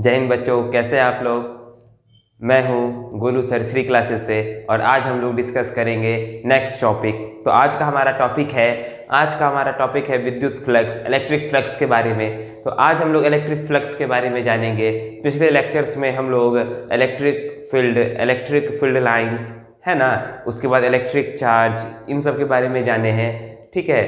जय हिंद बच्चों, कैसे हैं आप लोग। मैं हूं गोलू सर श्री क्लासेस से और आज हम लोग डिस्कस करेंगे नेक्स्ट टॉपिक। तो आज का हमारा टॉपिक है विद्युत फ्लक्स, इलेक्ट्रिक फ्लक्स के बारे में। तो आज हम लोग इलेक्ट्रिक फ्लक्स के बारे में जानेंगे। पिछले लेक्चर्स में हम लोग इलेक्ट्रिक फील्ड लाइंस है ना, उसके बाद इलेक्ट्रिक चार्ज, इन सब के बारे में जाने हैं, ठीक है।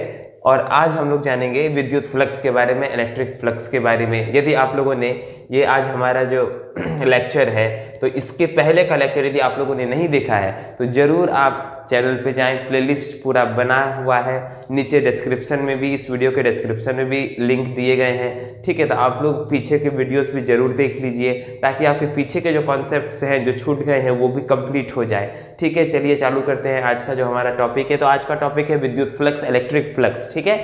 और आज हम लोग जानेंगे विद्युत फ्लक्स के बारे में, इलेक्ट्रिक फ्लक्स के बारे में। यदि आप लोगों ने ये आज हमारा जो लेक्चर है, तो इसके पहले का लेक्चर यदि आप लोगों ने नहीं देखा है तो जरूर आप चैनल पे जाएं, प्लेलिस्ट पूरा बना हुआ है। नीचे डिस्क्रिप्शन में भी, इस वीडियो के डिस्क्रिप्शन में भी लिंक दिए गए हैं, ठीक है। तो आप लोग पीछे के वीडियोस भी जरूर देख लीजिए ताकि आपके पीछे के जो कॉन्सेप्ट्स हैं जो छूट गए हैं वो भी कंप्लीट हो जाए, ठीक है। चलिए चालू करते हैं आज का जो हमारा टॉपिक है। तो आज का टॉपिक है विद्युत फ्लक्स, इलेक्ट्रिक फ्लक्स, ठीक है।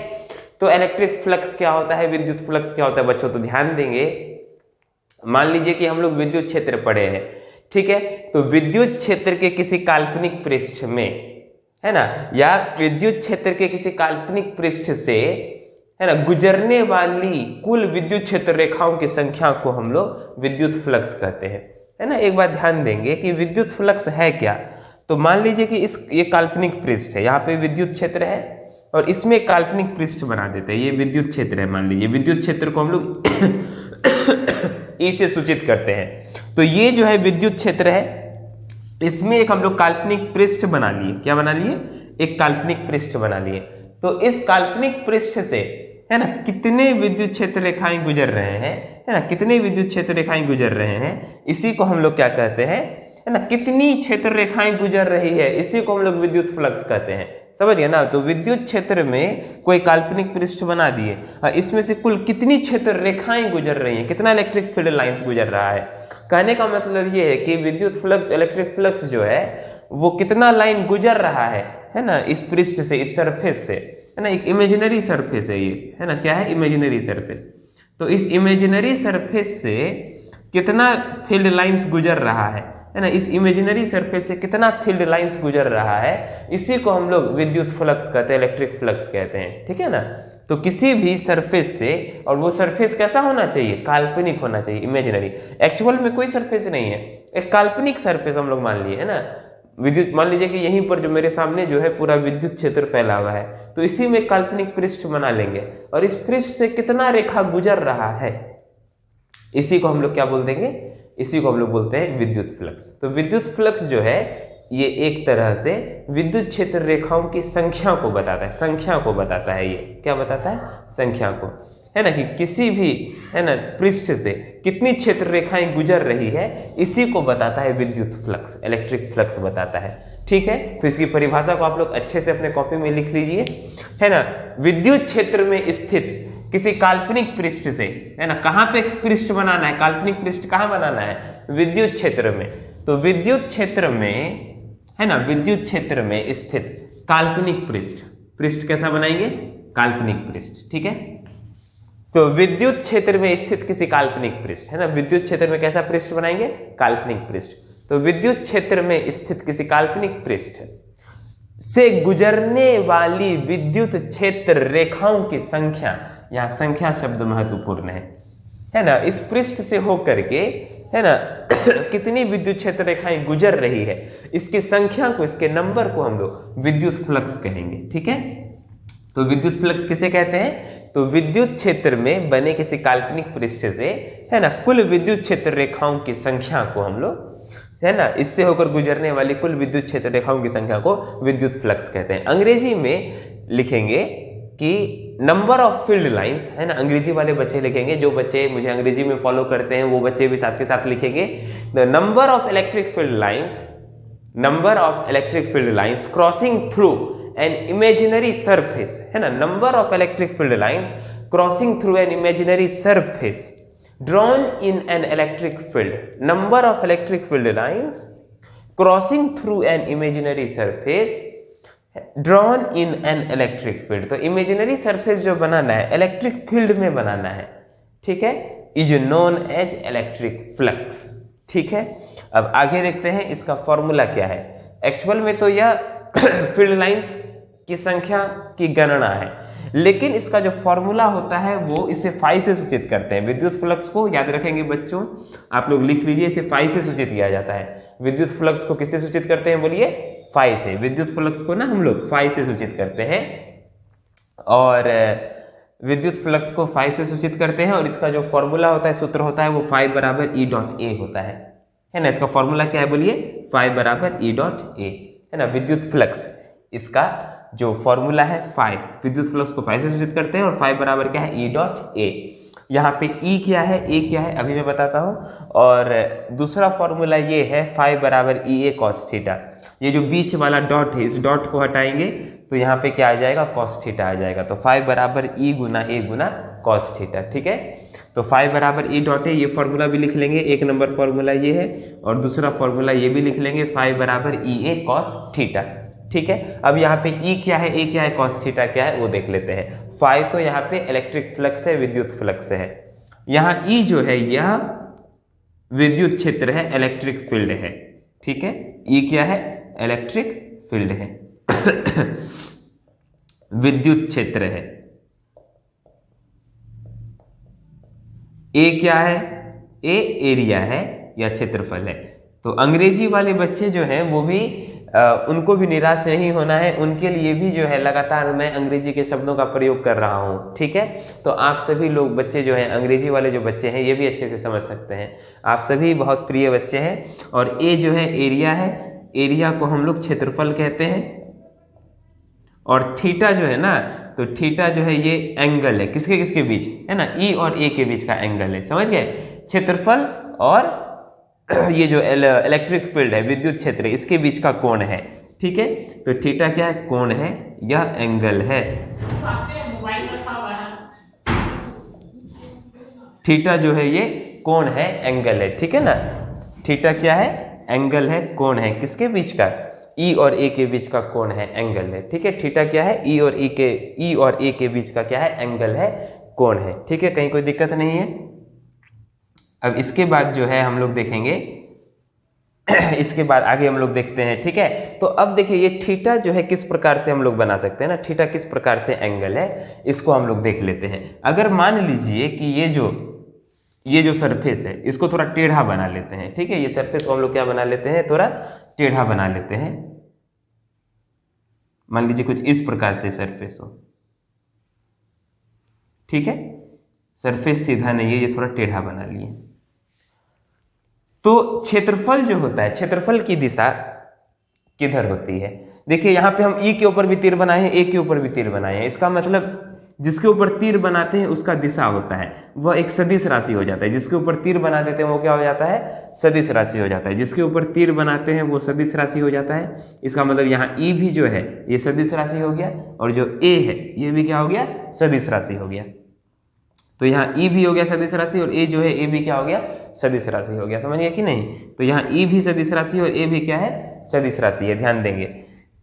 तो इलेक्ट्रिक फ्लक्स क्या होता है, विद्युत फ्लक्स क्या होता है बच्चों, तो ध्यान देंगे। मान लीजिए कि हम लोग विद्युत क्षेत्र पढ़े हैं, ठीक है। तो विद्युत क्षेत्र के किसी काल्पनिक पृष्ठ में, है ना, या विद्युत क्षेत्र के किसी काल्पनिक पृष्ठ से, है ना, गुजरने वाली कुल विद्युत क्षेत्र रेखाओं की संख्या को हम लोग विद्युत फ्लक्स कहते हैं, है ना। एक बात ध्यान देंगे कि विद्युत फ्लक्स है क्या। तो मान लीजिए कि ये काल्पनिक पृष्ठ है, यहाँ पे विद्युत क्षेत्र है और इसमें काल्पनिक पृष्ठ बना देते हैं। ये विद्युत क्षेत्र है, मान लीजिए विद्युत क्षेत्र को हम लोग ई से सूचित करते हैं। तो ये जो है विद्युत क्षेत्र है, इसमें एक हम लोग काल्पनिक पृष्ठ बना लिए। क्या बना लिए? एक काल्पनिक पृष्ठ बना लिए। तो इस काल्पनिक पृष्ठ से, है ना, कितने विद्युत क्षेत्र रेखाएं गुजर रहे हैं, है ना, कितने विद्युत क्षेत्र रेखाएं गुजर रहे हैं, इसी को हम लोग क्या कहते हैं, है ना, कितनी क्षेत्र रेखाएं गुजर रही है, इसी को हम लोग विद्युत फ्लक्स कहते हैं। समझ गए ना। तो विद्युत क्षेत्र में कोई काल्पनिक पृष्ठ बना दिए, इसमें से कुल कितनी क्षेत्र रेखाएं गुजर रही हैं, कितना इलेक्ट्रिक फील्ड लाइंस गुजर रहा है। कहने का मतलब ये है कि विद्युत फ्लक्स, इलेक्ट्रिक फ्लक्स जो है वो कितना लाइन गुजर रहा है ना, इस पृष्ठ से, इस सरफेस से, है ना। एक इमेजिनरी सरफेस है ये, है ना, क्या है, इमेजिनरी सरफेस। तो इस इमेजिनरी सरफेस से कितना फील्ड लाइंस गुजर रहा है ना, इस इमेजिनरी सरफेस से कितना फील्ड लाइंस गुजर रहा है, इसी को हम लोग विद्युत फ्लक्स कहते हैं, इलेक्ट्रिक फ्लक्स कहते हैं, ठीक है ना। तो किसी भी सरफेस से, और वो सरफेस कैसा होना चाहिए, काल्पनिक होना चाहिए, इमेजिनरी। एक्चुअल में कोई सरफेस नहीं है, एक काल्पनिक सरफेस हम लोग मान लिए, है ना। विद्युत, मान लीजिए कि यहीं पर जो मेरे सामने जो है पूरा विद्युत क्षेत्र फैला हुआ है, तो इसी में काल्पनिक पृष्ठ बना लेंगे और इस पृष्ठ से कितना रेखा गुजर रहा है, इसी को हम लोग क्या बोल देंगे, इसी को हम लोग बोलते हैं विद्युत फ्लक्स। तो विद्युत फ्लक्स जो है ये एक तरह से विद्युत क्षेत्र रेखाओं की संख्या को बताता है, संख्या को बताता है। ये क्या बताता है, संख्या को, है ना, कि किसी भी, है ना, पृष्ठ से कितनी क्षेत्र रेखाएं गुजर रही है, इसी को बताता है विद्युत फ्लक्स, इलेक्ट्रिक फ्लक्स बताता है, ठीक है। तो इसकी परिभाषा को आप लोग अच्छे से अपने कॉपी में लिख लीजिए, है ना। विद्युत क्षेत्र में स्थित किसी काल्पनिक पृष्ठ से, है ना, कहां पे पृष्ठ बनाना है, काल्पनिक पृष्ठ कहां बनाना है, विद्युत क्षेत्र में। तो विद्युत क्षेत्र में, है ना, विद्युत क्षेत्र में स्थित काल्पनिक पृष्ठ, पृष्ठ कैसा बनाएंगे, काल्पनिक पृष्ठ, ठीक है। तो विद्युत क्षेत्र में स्थित किसी काल्पनिक पृष्ठ, है ना, विद्युत क्षेत्र में कैसा पृष्ठ बनाएंगे, काल्पनिक पृष्ठ। तो विद्युत क्षेत्र में स्थित किसी काल्पनिक पृष्ठ से गुजरने वाली विद्युत क्षेत्र रेखाओं की संख्या, यहाँ संख्या शब्द महत्वपूर्ण है ना। इस पृष्ठ से होकर के, है ना, कितनी विद्युत क्षेत्र रेखाएं गुजर रही है, इसकी संख्या को, इसके नंबर को हम लोग विद्युत फ्लक्स कहेंगे, ठीक है। तो विद्युत फ्लक्स किसे कहते हैं, तो विद्युत क्षेत्र में बने किसी काल्पनिक पृष्ठ से, है ना, कुल विद्युत क्षेत्र रेखाओं की संख्या को हम लोग, है ना, इससे होकर गुजरने वाली कुल विद्युत क्षेत्र रेखाओं की संख्या को विद्युत फ्लक्स कहते हैं। अंग्रेजी में लिखेंगे कि नंबर ऑफ फील्ड लाइंस, है ना, अंग्रेजी वाले बच्चे लिखेंगे, जो बच्चे मुझे अंग्रेजी में फॉलो करते हैं वो बच्चे भी साथ के साथ लिखेंगे, the number of electric field lines, number of electric field lines crossing through an imaginary surface, है ना, number of electric field line crossing through an imaginary surface drawn in an electric field, number of electric field lines crossing through an imaginary surface drawn in an electric field। तो imaginary surface जो बनाना है electric field में बनाना है, ठीक है, is known as electric flux, ठीक है। अब आगे देखते हैं इसका फॉर्मूला क्या है। एक्चुअल में तो यह फील्ड लाइंस की संख्या की गणना है, लेकिन इसका जो फॉर्मूला होता है वो इसे फाई से सूचित करते हैं। विद्युत फ्लक्स को याद रखेंगे बच्चों, आप लोग लिख लीजिए, इसे फाई से सूचित किया जाता है। विद्युत फ्लक्स को किससे सूचित करते हैं बोलिए? फाई से। विद्युत फ्लक्स को ना हम लोग फाई से सूचित करते हैं, और विद्युत फ्लक्स को फाई से सूचित करते हैं, और इसका जो फॉर्मूला होता है, सूत्र होता है, वो फाई बराबर ई डॉट ए होता है ना। इसका फॉर्मूला क्या है बोलिए? फाई बराबर ई डॉट ए, है ना। विद्युत फ्लक्स, इसका जो फॉर्मूला है फाई, विद्युत फ्लक्स को फाई से सूचित करते हैं, और फाई बराबर क्या है? E dot A. यहाँ पे ई क्या है, ए क्या है, अभी मैं बताता हूँ। और दूसरा फॉर्मूला ये है फाई बराबर ई ए कॉस थीटा। ये जो बीच वाला डॉट है, इस डॉट को हटाएंगे तो यहाँ पे क्या आ जाएगा? कॉस थीटा आ जाएगा। तो फाई बराबर ई गुना ए गुना कॉस थीटा, ठीक है। तो फाई बराबर ई डॉट ए, ये फॉर्मूला भी लिख लेंगे, एक नंबर फॉर्मूला ये है, और दूसरा फॉर्मूला ये भी लिख लेंगे, फाई बराबर ई ए कॉस थीटा, ठीक है। अब यहाँ पे ई क्या है, ए क्या है, कॉस थीटा क्या है, वो देख लेते हैं। फाई तो यहाँ पे इलेक्ट्रिक फ्लक्स है, विद्युत फ्लक्स है। यहाँ ई जो है यह विद्युत क्षेत्र है, इलेक्ट्रिक फील्ड है, ठीक है। ई क्या है? इलेक्ट्रिक फील्ड है, विद्युत क्षेत्र है। ए क्या है? ए एरिया है या क्षेत्रफल है। तो अंग्रेजी वाले बच्चे जो हैं वो भी उनको भी निराश नहीं होना है, उनके लिए भी जो है लगातार मैं अंग्रेजी के शब्दों का प्रयोग कर रहा हूँ, ठीक है। तो आप सभी लोग बच्चे जो हैं, अंग्रेजी वाले जो बच्चे हैं, ये भी अच्छे से समझ सकते हैं। आप सभी बहुत प्रिय बच्चे हैं। और ए जो है एरिया है, एरिया को हम लोग क्षेत्रफल कहते हैं। और थीटा जो है ना, तो थीटा जो है ये एंगल है, किसके किसके बीच है ना? ई और ए के बीच का एंगल है, समझ गए। क्षेत्रफल और ये जो इलेक्ट्रिक फील्ड है, विद्युत क्षेत्र, इसके बीच का कोण है, ठीक है। तो थीटा क्या है? कोण है, यह एंगल है। थीटा जो है ये कोण है, एंगल है, ठीक है ना। थीटा क्या है? एंगल है, कोण है, किसके बीच का? ई और ए के बीच का कोण है, एंगल है, ठीक है। थीटा क्या है? ई और ए के बीच का क्या है? एंगल है, कोण है, ठीक है। कहीं कोई दिक्कत नहीं है। अब इसके बाद जो है हम लोग देखेंगे इसके बाद आगे हम लोग देखते हैं, ठीक है। तो अब देखिए ये थीटा जो है किस प्रकार से हम लोग बना सकते हैं ना, थीटा किस प्रकार से एंगल है, इसको हम लोग देख लेते हैं। अगर मान लीजिए कि ये जो सरफेस है, इसको थोड़ा टेढ़ा बना लेते हैं, ठीक है। ये सरफेस को हम लोग क्या बना लेते हैं? थोड़ा टेढ़ा बना लेते हैं। मान लीजिए कुछ इस प्रकार से सरफेस हो, ठीक है। सरफेस सीधा नहीं है, ये थोड़ा टेढ़ा बना लिए। तो क्षेत्रफल जो होता है, क्षेत्रफल की दिशा किधर होती है? देखिए यहाँ पे हम ई के ऊपर भी तीर बनाए हैं, ए के ऊपर भी तीर बनाए हैं। इसका मतलब जिसके ऊपर तीर बनाते हैं उसका दिशा होता है, वह एक सदिश राशि हो जाता है। जिसके ऊपर तीर बना देते हैं वो क्या हो जाता है? सदिश राशि हो जाता है। जिसके ऊपर तीर बनाते हैं वो सदिश राशि हो जाता है। इसका मतलब यहाँ ई भी जो है ये सदिश राशि हो गया, और जो ए है ये भी क्या हो गया? सदिश राशि हो गया। तो यहाँ ई भी हो गया सदिश राशि, और ए जो है ए भी क्या हो गया? सदिश राशि हो गया। समझ गया कि नहीं? तो यहाँ ई भी सदिश राशि और ए भी क्या है? सदिश राशि है, ध्यान देंगे।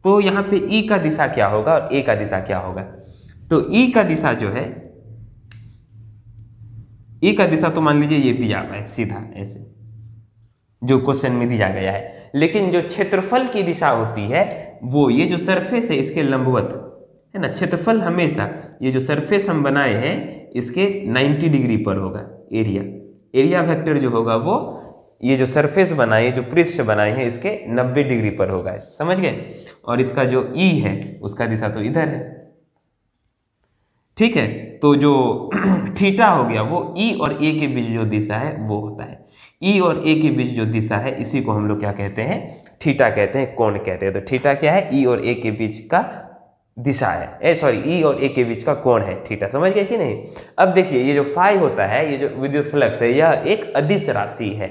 तो यहाँ पे ई का दिशा क्या होगा और ए का दिशा क्या होगा? तो ई का दिशा जो है, ई का दिशा तो मान लीजिए ये दिया हुआ है सीधा ऐसे, जो क्वेश्चन में दिया गया है। लेकिन जो क्षेत्रफल की दिशा होती है वो ये जो सरफेस है इसके लंबवत है ना। क्षेत्रफल हमेशा ये जो सरफेस हम बनाए हैं इसके 90 डिग्री पर होगा। एरिया वेक्टर जो होगा वो ये जो सरफेस बनाए, जो पृष्ठ बनाए हैं, इसके 90 डिग्री पर होगा, समझ गए। और इसका जो ई है उसका दिशा तो इधर है, ठीक है। तो जो थीटा हो गया वो ई और ए के बीच जो दिशा है वो होता है। ई और ए के बीच जो दिशा है इसी को हम लोग क्या कहते हैं? थीटा कहते हैं, कोण कहते हैं। तो थीटा क्या है? ई और ए के बीच का दिशा है, ई और ए के बीच का कोण है थीटा। समझ गए कि नहीं? अब देखिए ये जो फाई होता है, ये जो विद्युत फ्लक्स है, यह एक अदिश राशि है,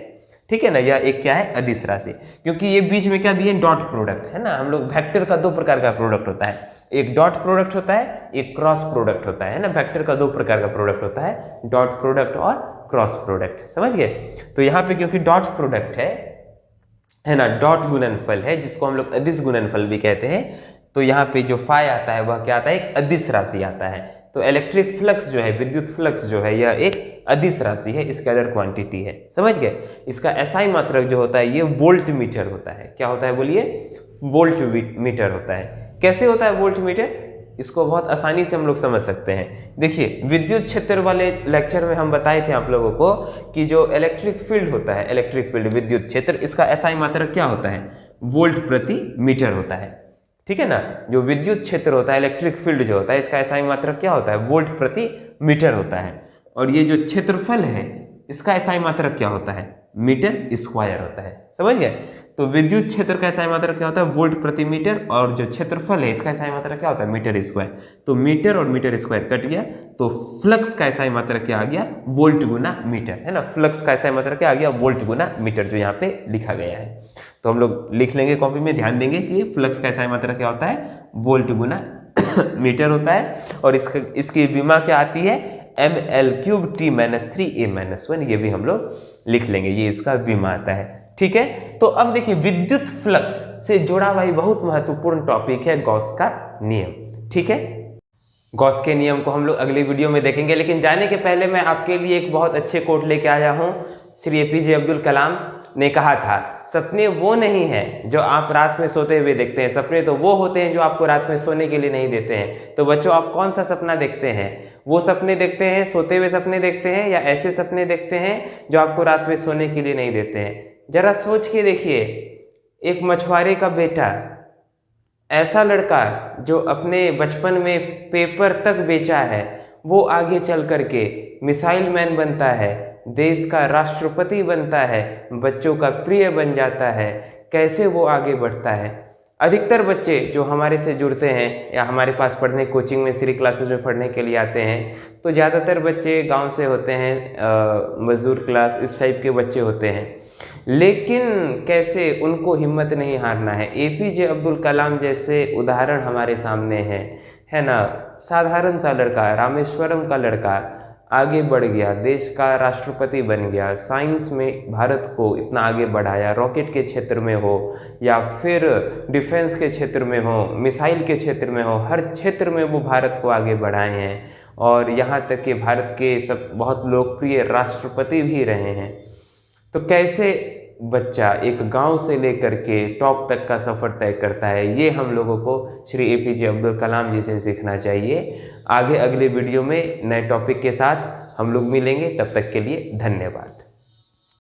ठीक है ना। यह एक क्या है? अदिश राशि। क्योंकि ये बीच में क्या दिए? डॉट प्रोडक्ट है ना। हम लोग वेक्टर का दो प्रकार का प्रोडक्ट होता है, एक डॉट प्रोडक्ट होता है, एक क्रॉस प्रोडक्ट होता है ना। वेक्टर का दो प्रकार का प्रोडक्ट होता है, डॉट प्रोडक्ट और क्रॉस प्रोडक्ट, समझ गए। तो यहाँ पे क्योंकि डॉट प्रोडक्ट है ना, डॉट गुणनफल है, जिसको हम लोग अदिश गुणनफल भी कहते हैं। तो यहाँ पे जो फाई आता है वह क्या आता है? एक अदिश राशि आता है। तो इलेक्ट्रिक फ्लक्स जो है, विद्युत फ्लक्स जो है, यह एक अदिश राशि है, स्केलर क्वांटिटी है, समझ गए। इसका एसआई मात्रक जो होता है ये वोल्ट मीटर होता है। क्या होता है बोलिए? वोल्ट मीटर होता है। कैसे होता है वोल्ट मीटर? इसको बहुत आसानी से हम लोग समझ सकते हैं। देखिए, विद्युत क्षेत्र वाले लेक्चर में हम बताए थे आप लोगों को कि जो इलेक्ट्रिक फील्ड होता है, इलेक्ट्रिक फील्ड विद्युत क्षेत्र, इसका SI मात्रक क्या होता है? वोल्ट प्रति मीटर होता है। ठीक है ना, जो विद्युत क्षेत्र होता है, इलेक्ट्रिक फील्ड जो होता है, इसका SI मात्रक क्या होता है? वोल्ट प्रति मीटर होता है। और ये जो क्षेत्रफल है, इसका SI मात्रक क्या होता है? मीटर स्क्वायर होता है। समझ गए? तो विद्युत क्षेत्र का SI मात्रक क्या होता है? वोल्ट प्रति मीटर। और जो क्षेत्रफल है, इसका SI मात्रक क्या होता है? Metre square. तो मीटर और मीटर स्क्वायर कट गया, तो फ्लक्स का SI मात्रक क्या आ गया? वोल्ट गुना मीटर, है ना। फ्लक्स का SI मात्रक क्या आ गया? वोल्ट गुना मीटर, जो यहाँ पे लिखा गया है। तो हम लोग लिख लेंगे कॉपी में, ध्यान देंगे कि फ्लक्स का SI मात्रक क्या होता है? वोल्ट गुना मीटर होता है। और इसकी विमा क्या आती है? ml3T-3A-1। ये भी हम लोग लिख लेंगे, ये इसका विमा आता है। ठीक है, तो अब देखिए, विद्युत फ्लक्स से जुड़ा हुआ बहुत महत्वपूर्ण टॉपिक है गॉस का नियम। ठीक है, गॉस के नियम को हम लोग अगली वीडियो में देखेंगे, लेकिन जाने के पहले मैं आपके लिए एक बहुत अच्छे कोट लेके आया हूं। श्री APJ अब्दुल कलाम ने कहा था, सपने वो नहीं है जो आप रात में सोते हुए देखते हैं, सपने तो वो होते हैं जो आपको रात में सोने के लिए नहीं देते हैं। तो बच्चों, आप कौन सा सपना देखते हैं? वो सपने देखते हैं, सोते हुए सपने देखते हैं, या ऐसे सपने देखते हैं जो आपको रात में सोने के लिए नहीं देते हैं? जरा सोच के देखिए, एक मछुआरे का बेटा, ऐसा लड़का जो अपने बचपन में पेपर तक बेचा है, वो आगे चल करके मिसाइल मैन बनता है, देश का राष्ट्रपति बनता है, बच्चों का प्रिय बन जाता है। कैसे वो आगे बढ़ता है? अधिकतर बच्चे जो हमारे से जुड़ते हैं या हमारे पास पढ़ने, कोचिंग में, श्री क्लासेस में पढ़ने के लिए आते हैं, तो ज़्यादातर बच्चे गांव से होते हैं, मजदूर क्लास, इस टाइप के बच्चे होते हैं। लेकिन कैसे उनको हिम्मत नहीं हारना है। APJ अब्दुल कलाम जैसे उदाहरण हमारे सामने है ना। साधारण सा लड़का, रामेश्वरम का लड़का, आगे बढ़ गया, देश का राष्ट्रपति बन गया, साइंस में भारत को इतना आगे बढ़ाया, रॉकेट के क्षेत्र में हो या फिर डिफेंस के क्षेत्र में हो, मिसाइल के क्षेत्र में हो, हर क्षेत्र में वो भारत को आगे बढ़ाए हैं। और यहाँ तक कि भारत के सब बहुत लोकप्रिय राष्ट्रपति भी रहे हैं। तो कैसे बच्चा एक गांव से लेकर के टॉप तक का सफ़र तय करता है, ये हम लोगों को श्री APJ अब्दुल कलाम जी से सीखना चाहिए। आगे अगले वीडियो में नए टॉपिक के साथ हम लोग मिलेंगे, तब तक के लिए धन्यवाद।